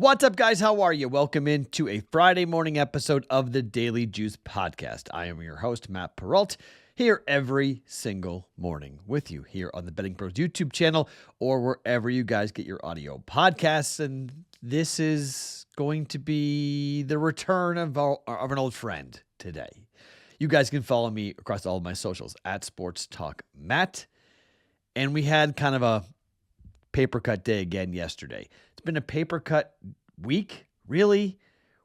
What's up, guys? How are you? Welcome into a Friday morning episode of the Daily Juice Podcast. I am your host, Matt Perrault, here every single morning with you here on the BettingPros YouTube channel or wherever you guys get your audio podcasts. And this is going to be the return of an old friend today. You guys can follow me across all of my socials at Sports Talk Matt. And we had kind of a paper cut day again yesterday. It's been a paper cut week, really.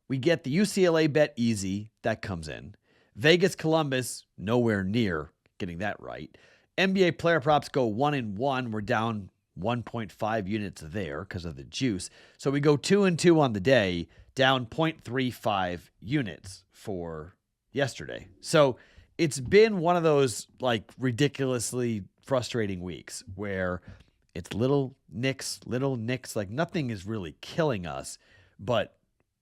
We get the UCLA bet easy, that comes in. Vegas Columbus, nowhere near getting that right. NBA player props go 1-1. We're down 1.5 units there because of the juice. So we go 2-2 on the day, down 0.35 units for yesterday. So it's been one of those like ridiculously frustrating weeks where it's little nicks, like nothing is really killing us, but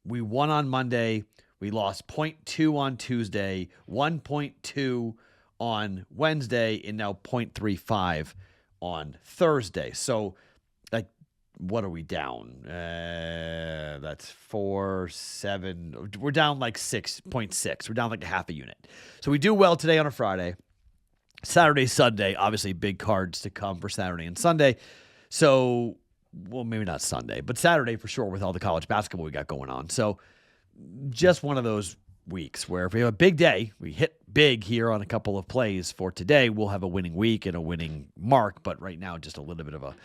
we won on Monday. We lost 0.2 on Tuesday, 1.2 on Wednesday, and now 0.35 on Thursday. So like, what are we down? That's 4.7. We're down like 6.6. We're down like a half a unit. So we do well today on a Friday. Saturday, Sunday, obviously big cards to come for Saturday and Sunday. So, well, maybe not Sunday, but Saturday for sure with all the college basketball we got going on. So just one of those weeks where if we have a big day, we hit big here on a couple of plays for today, we'll have a winning week and a winning mark. But right now, just a little bit of a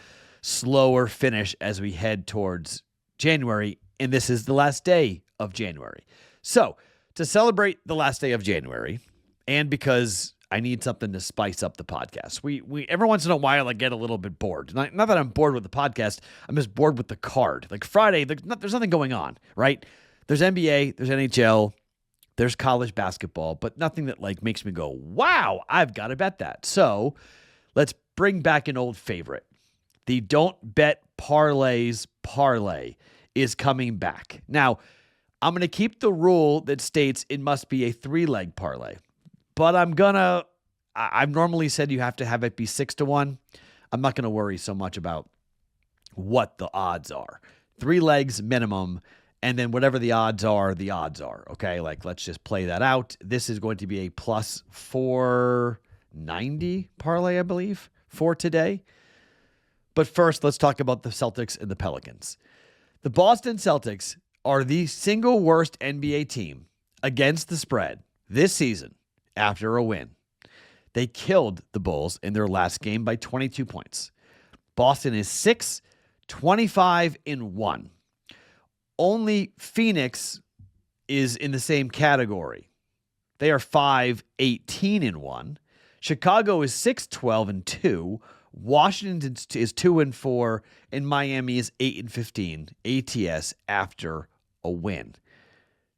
slower finish as we head towards January. And this is the last day of January. So to celebrate the last day of January, and because I need something to spice up the podcast. We every once in a while I get a little bit bored. Not that I'm bored with the podcast. I'm just bored with the card. Like Friday, there's nothing going on, right? There's NBA, there's NHL, there's college basketball, but nothing that like makes me go, wow, I've got to bet that. So let's bring back an old favorite. The Don't Bet Parlays parlay is coming back. Now, I'm going to keep the rule that states it must be a 3-leg parlay. But I've normally said you have to have it be 6-1. I'm not going to worry so much about what the odds are. 3 legs minimum, and then whatever the odds are, okay? Like, let's just play that out. This is going to be a plus 490 parlay, I believe, for today. But first, let's talk about the Celtics and the Pelicans. The Boston Celtics are the single worst NBA team against the spread this season. After a win, they killed the Bulls in their last game by 22 points. Boston is 6-25-1. Only Phoenix is in the same category. They are 5-18-1. Chicago is 6-12-2. Washington is 2-4, and Miami is 8-15 ATS after a win.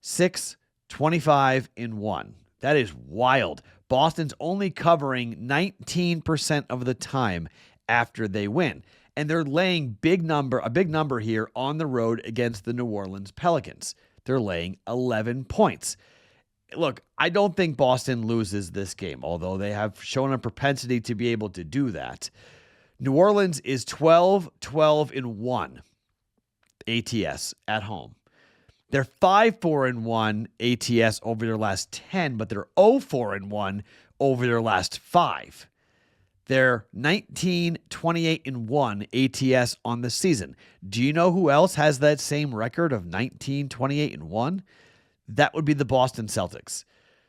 6-25-1. That is wild. Boston's only covering 19% of the time after they win. And they're laying a big number here on the road against the New Orleans Pelicans. They're laying 11 points. Look, I don't think Boston loses this game, although they have shown a propensity to be able to do that. New Orleans is 12-12-1 ATS at home. They're 5-4-1 ATS over their last 10, but they're 0-4-1 over their last 5. They're 19-28-1 ATS on the season. Do you know who else has that same record of 19-28-1? That would be the Boston Celtics.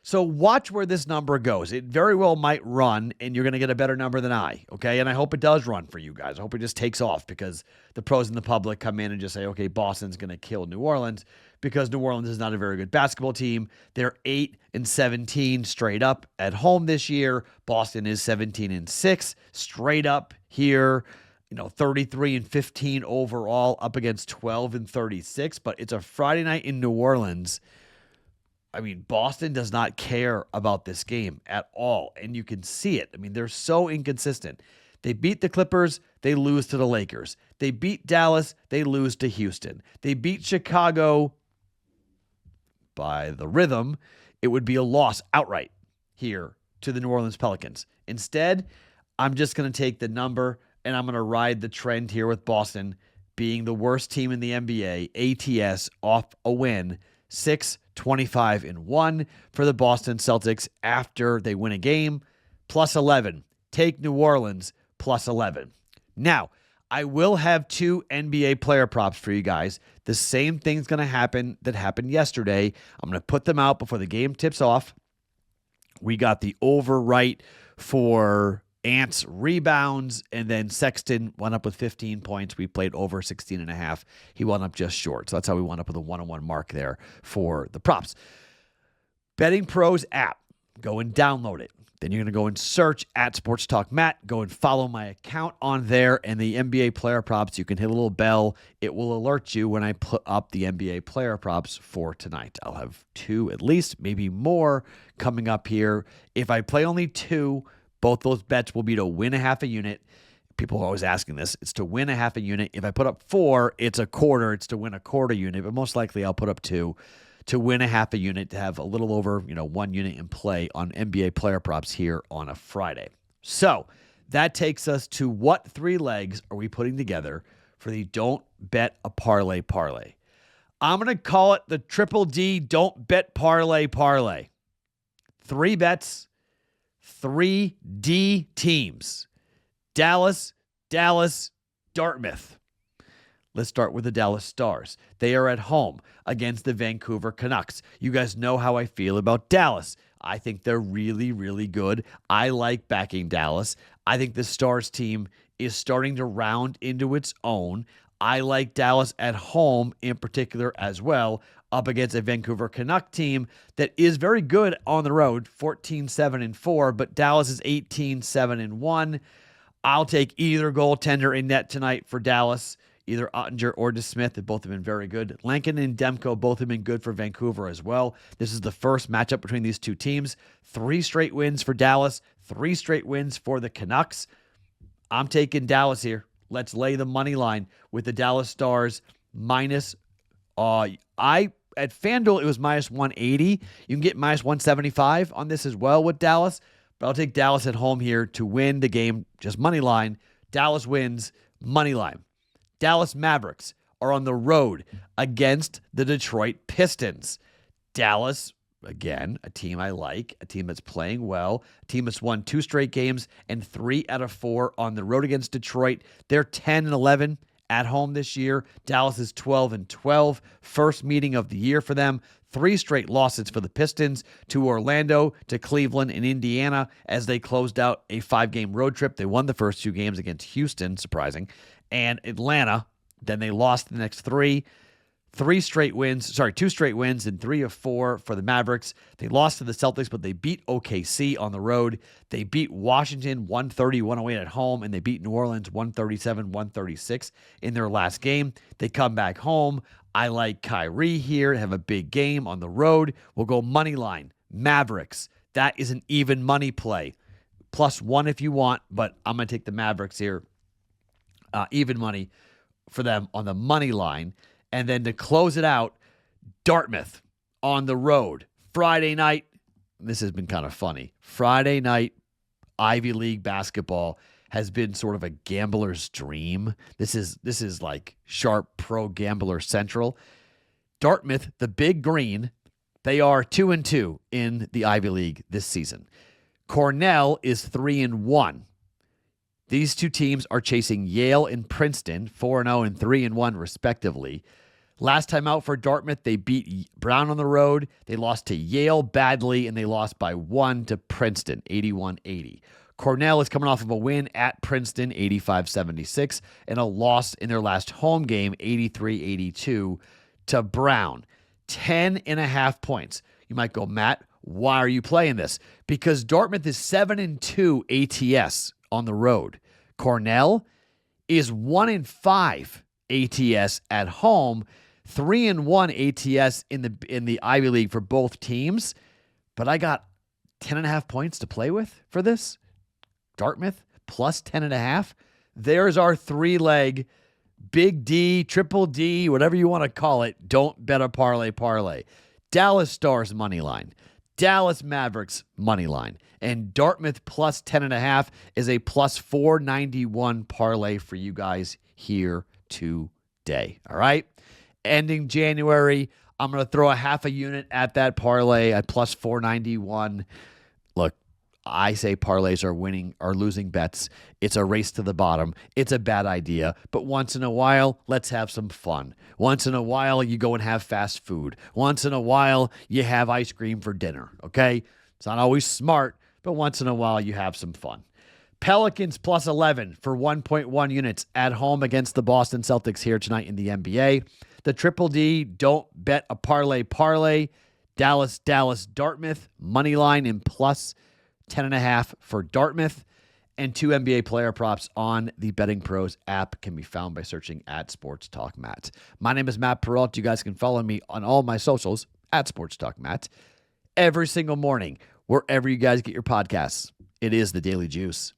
So watch where this number goes. It very well might run, and you're going to get a better number than I, okay? And I hope it does run for you guys. I hope it just takes off because the pros and the public come in and just say, okay, Boston's going to kill New Orleans because New Orleans is not a very good basketball team. They're 8-17 straight up at home this year. Boston is 17-6 straight up here. 33-15 overall up against 12-36. But it's a Friday night in New Orleans. I mean, Boston does not care about this game at all, and you can see it. I mean, they're so inconsistent. They beat the Clippers, they lose to the Lakers. They beat Dallas, they lose to Houston. They beat Chicago by the rhythm. It would be a loss outright here to the New Orleans Pelicans. Instead, I'm just going to take the number, and I'm going to ride the trend here with Boston being the worst team in the NBA, ATS off a win, 6-25-1 for the Boston Celtics after they win a game, plus 11. Take New Orleans, plus 11. Now, I will have 2 NBA player props for you guys. The same thing's going to happen that happened yesterday. I'm going to put them out before the game tips off. We got the over right for Ants rebounds, and then Sexton went up with 15 points. We played over 16.5. He wound up just short. So that's how we wound up with a 1-on-1 mark there for the props. BettingPros app. Go and download it. Then you're going to go and search at Sports Talk Matt. Go and follow my account on there, and the NBA player props. You can hit a little bell. It will alert you when I put up the NBA player props for tonight. I'll have 2 at least, maybe more coming up here. If I play only 2, both those bets will be to win a half a unit. People are always asking this. It's to win a half a unit. If I put up 4, it's a quarter. It's to win a quarter unit, but most likely I'll put up 2 to win a half a unit, to have a little over 1 unit in play on NBA player props here on a Friday. So that takes us to what 3 legs are we putting together for the Don't Bet a Parlay parlay. I'm going to call it the Triple D Don't Bet Parlay parlay. 3 bets, 3 D teams. Dallas, Dartmouth. Let's start with the Dallas Stars. They are at home against the Vancouver Canucks. You guys know how I feel about Dallas. I think they're really, really good. I like backing Dallas. I think the Stars team is starting to round into its own. I like Dallas at home in particular as well, up against a Vancouver Canuck team that is very good on the road, 14-7-4, but Dallas is 18-7-1. I'll take either goaltender in net tonight for Dallas, either Ottinger or DeSmith. They both have been very good. Lankin and Demko both have been good for Vancouver as well. This is the first matchup between these 2 teams. 3 straight wins for Dallas, 3 straight wins for the Canucks. I'm taking Dallas here. Let's lay the money line with the Dallas Stars minus. At FanDuel, it was minus 180. You can get minus 175 on this as well with Dallas, but I'll take Dallas at home here to win the game. Just money line. Dallas wins, money line. Dallas Mavericks are on the road against the Detroit Pistons. Dallas, again, a team I like, a team that's playing well, a team that's won 2 straight games and 3 out of 4 on the road against Detroit. They're 10-11 at home this year. Dallas is 12-12. First meeting of the year for them. 3 straight losses for the Pistons, to Orlando, to Cleveland, and Indiana as they closed out a 5-game road trip. They won the first 2 games against Houston, surprising, and Atlanta. Then they lost the next 3. 2 straight wins and 3 of 4 for the Mavericks. They lost to the Celtics, but they beat OKC on the road. They beat Washington 130-108 at home, and they beat New Orleans 137-136 in their last game. They come back home. I like Kyrie here to have a big game on the road. We'll go money line, Mavericks. That is an even money play. +1 if you want, but I'm going to take the Mavericks here. Even money for them on the money line. And then to close it out, Dartmouth on the road. Friday night, this has been kind of funny. Friday night, Ivy League basketball has been sort of a gambler's dream. This is like sharp pro gambler central. Dartmouth, the Big Green, they are 2-2 in the Ivy League this season. Cornell is 3-1. These 2 teams are chasing Yale and Princeton, 4-0 and 3-1 respectively. Last time out for Dartmouth, they beat Brown on the road. They lost to Yale badly, and they lost by 1 to Princeton, 81-80. Cornell is coming off of a win at Princeton, 85-76, and a loss in their last home game, 83-82 to Brown. 10.5 points. You might go, Matt, why are you playing this? Because Dartmouth is 7-2 ATS on the road. Cornell is 1-5 ATS at home, 3-1 ATS in the Ivy League for both teams. But I got 10.5 points to play with for this. Dartmouth plus 10.5. There's our 3-leg Big D, Triple D, whatever you want to call it. Don't bet a parlay. Dallas Stars money line. Dallas Mavericks money line. And Dartmouth plus 10.5 is a plus 491 parlay for you guys here today. day. All right. Ending January, I'm going to throw a half a unit at that parlay at plus 491. Look, I say parlays are losing bets. It's a race to the bottom. It's a bad idea. But once in a while, let's have some fun. Once in a while, you go and have fast food. Once in a while, you have ice cream for dinner. Okay? It's not always smart, but once in a while, you have some fun. Pelicans plus 11 for 1.1 units at home against the Boston Celtics here tonight in the NBA. The Triple D, don't bet a parlay. Dallas, Dartmouth, money line in plus 10.5 for Dartmouth, and 2 NBA player props on the BettingPros app can be found by searching at Sports Talk Matt. My name is Matt Perrault. You guys can follow me on all my socials at Sports Talk Matt. Every single morning, wherever you guys get your podcasts, it is the Daily Juice.